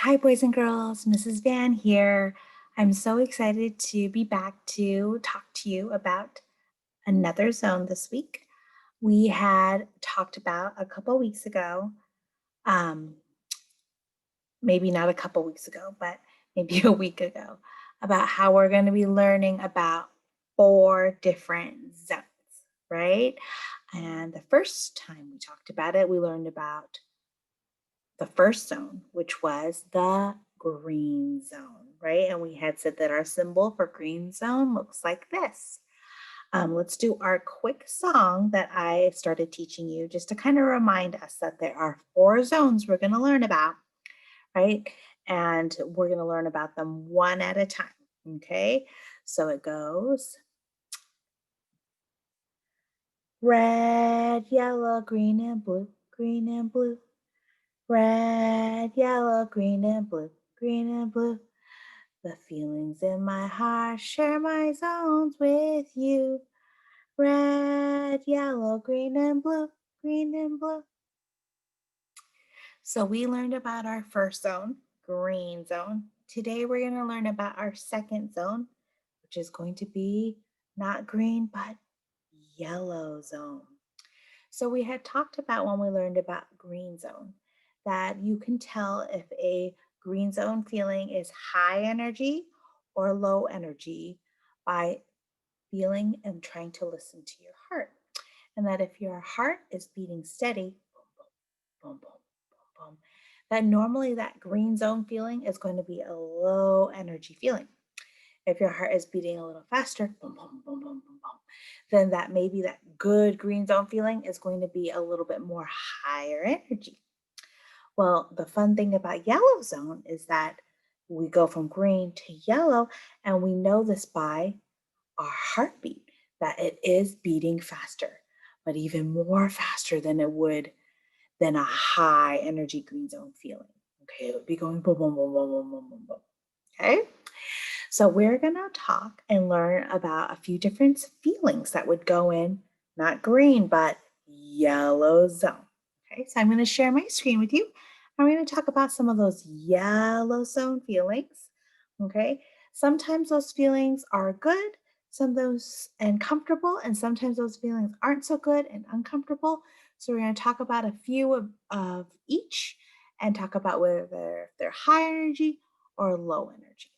Hi, boys and girls. Mrs. Vann here. I'm so excited to be back to talk to you about another zone this week. We had talked about a couple weeks ago, um, maybe not a couple weeks ago, but maybe a week ago, about how we're going to be learning about four different zones, right? And the first time we talked about it, we learned about the first zone, which was the green zone, right? And we had said that our symbol for green zone looks like this. Let's do our quick song that I started teaching you just to kind of remind us that there are four zones we're going to learn about, right? And we're going to learn about them one at a time, okay? So it goes red, yellow, green, and blue, green and blue. Red, yellow, green and blue, green and blue. The feelings in my heart share my zones with you. Red, yellow, green and blue, green and blue. So we learned about our first zone, green zone. Today we're going to learn about our second zone, which is going to be not green, but yellow zone. So we had talked about when we learned about green zone that you can tell if a green zone feeling is high energy or low energy by feeling and trying to listen to your heart. And that if your heart is beating steady, boom, boom, boom, boom, boom, boom, that normally that green zone feeling is going to be a low energy feeling. If your heart is beating a little faster, boom, boom, boom, boom, boom, boom, then that maybe that good green zone feeling is going to be a little bit more higher energy. Well, the fun thing about yellow zone is that we go from green to yellow, and we know this by our heartbeat, that it is beating faster, but even more faster than it would than a high energy green zone feeling. Okay, it would be going boom, boom, boom, boom, boom, boom, boom, boom. Okay. So we're going to talk and learn about a few different feelings that would go in, not green, but yellow zone. Okay, so I'm going to share my screen with you. I'm going to talk about some of those yellow zone feelings. Okay, sometimes those feelings are good, some of those and comfortable, and sometimes those feelings aren't so good and uncomfortable. So we're going to talk about a few of each and talk about whether they're high energy or low energy.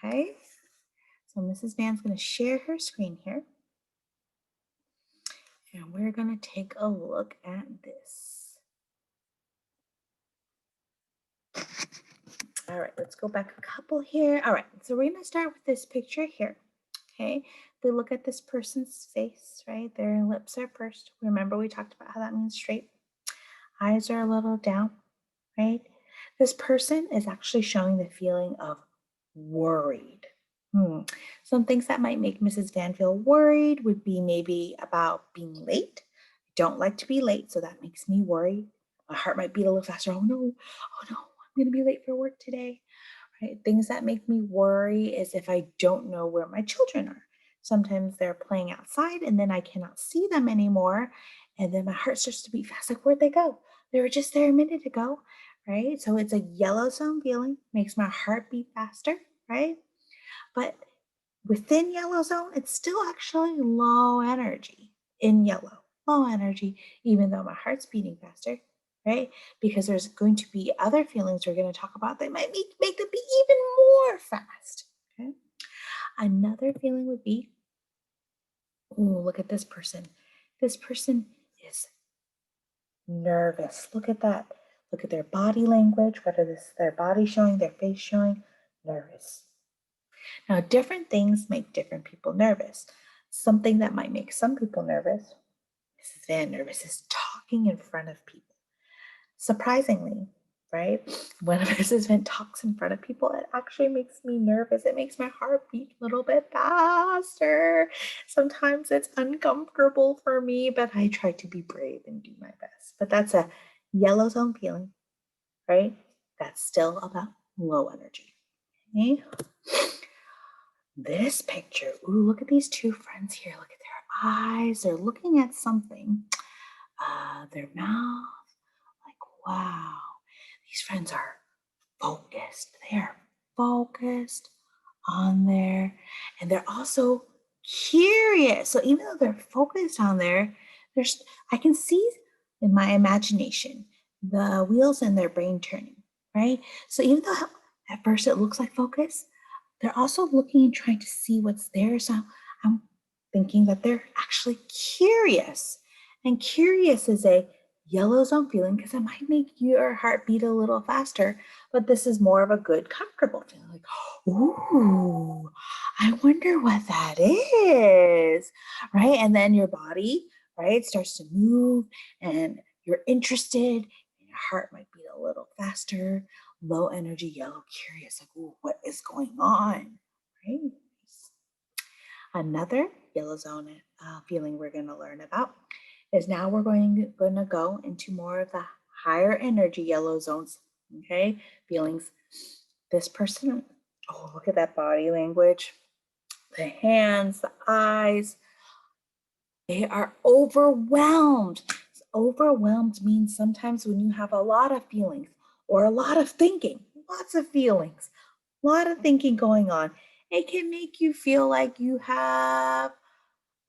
Okay, so Mrs. Vann's going to share her screen here, and we're going to take a look at this. All right, let's go back a couple here. All right, so we're going to start with this picture here. Okay, if we look at this person's face, right, their lips are pursed. Remember, we talked about how that means straight. Eyes are a little down, right? This person is actually showing the feeling of worried. Some things that might make Mrs. Vann feel worried would be maybe about being late. I don't like to be late, so that makes me worry. My heart might beat a little faster. Oh no, I'm going to be late for work today. Right? Things that make me worry is if I don't know where my children are. Sometimes they're playing outside and then I cannot see them anymore. And then my heart starts to beat fast. Like, where'd they go? They were just there a minute ago, right? So it's a yellow zone feeling, makes my heart beat faster, right? But within yellow zone, it's still actually low energy in yellow, low energy, even though my heart's beating faster, right? Because there's going to be other feelings we're going to talk about that might make them be even more fast, okay? Another feeling would be, oh, look at this person. This person is nervous. Look at that. Look at their body language. What is their body showing, their face showing? Nervous. Now, different things make different people nervous. Something that might make some people nervous, Mrs. Van nervous, is talking in front of people. Surprisingly, right? When Mrs. Van talks in front of people, it actually makes me nervous. It makes my heart beat a little bit faster. Sometimes it's uncomfortable for me, but I try to be brave and do my best. But that's a yellow zone feeling, right? That's still about low energy. Okay? This picture, ooh, look at these two friends here. Look at their eyes. They're looking at something. Their mouth, like, wow. These friends are focused. They are focused on there, and they're also curious. So even though they're focused on there, there's I can see in my imagination the wheels in their brain turning, right? So even though at first it looks like focus, they're also looking and trying to see what's there. So I'm thinking that they're actually curious. And curious is a yellow zone feeling because it might make your heart beat a little faster, but this is more of a good, comfortable feeling like, ooh, I wonder what that is, right? And then your body, right, starts to move and you're interested, and your heart might beat a little faster. Low energy, yellow, curious, like, ooh, what is going on, right? Another yellow zone feeling we're going to learn about is now we're going to go into more of the higher energy yellow zones, okay? Feelings. This person, oh, look at that body language, the hands, the eyes, they are overwhelmed. Overwhelmed means sometimes when you have a lot of feelings or a lot of thinking, lots of feelings, a lot of thinking going on, it can make you feel like you have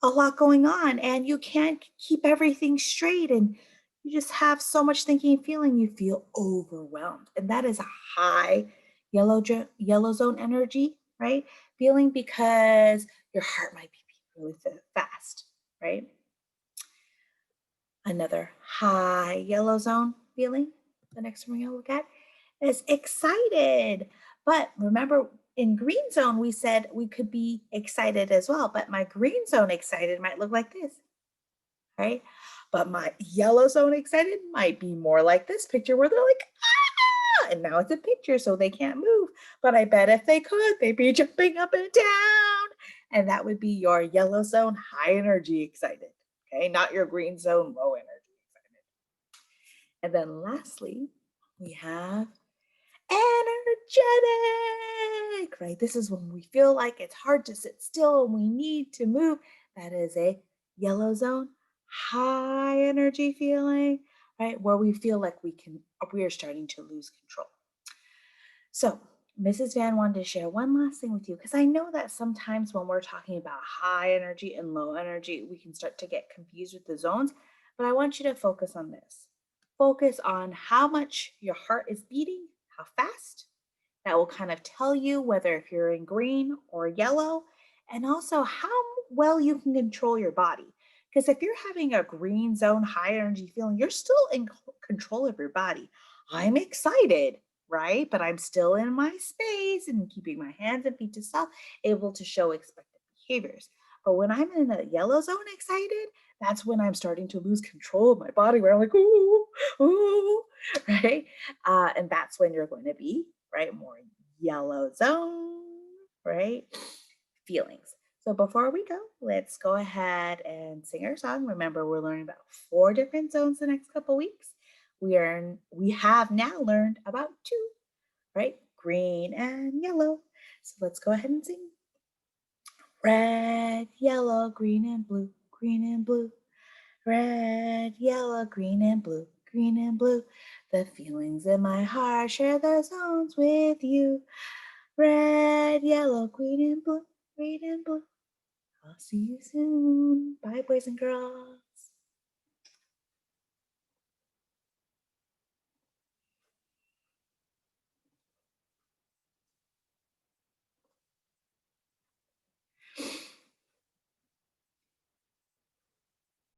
a lot going on and you can't keep everything straight and you just have so much thinking and feeling you feel overwhelmed, and that is a high yellow zone energy, right, feeling, because your heart might be beating really fast, right? Another high yellow zone feeling, the next one we're going to look at, is excited. But remember, in green zone, we said we could be excited as well. But my green zone excited might look like this, right? But my yellow zone excited might be more like this picture where they're like, ah! And now it's a picture, so they can't move. But I bet if they could, they'd be jumping up and down. And that would be your yellow zone high energy excited. Okay, not your green zone low energy excited. And then lastly, we have energetic, right? This is when we feel like it's hard to sit still and we need to move. That is a yellow zone, high energy feeling, right? Where we feel like we are starting to lose control. So Mrs. Van wanted to share one last thing with you because I know that sometimes when we're talking about high energy and low energy, we can start to get confused with the zones. But I want you to focus on this. Focus on how much your heart is beating, how fast. That will kind of tell you whether if you're in green or yellow, and also how well you can control your body. Because if you're having a green zone, high energy feeling, you're still in control of your body. I'm excited, right? But I'm still in my space and keeping my hands and feet to self, able to show expected behaviors. But when I'm in a yellow zone excited, that's when I'm starting to lose control of my body, where I'm like, ooh, ooh, right? And that's when you're going to be, right, more yellow zone, right, feelings. So before we go, let's go ahead and sing our song. Remember, we're learning about 4 different zones the next couple weeks. We have now learned about 2, right? Green and yellow. So let's go ahead and sing. Red, yellow, green and blue, green and blue. Red, yellow, green and blue, green and blue. The feelings in my heart share the zones with you. Red, yellow, green and blue, green and blue. I'll see you soon. Bye, boys and girls.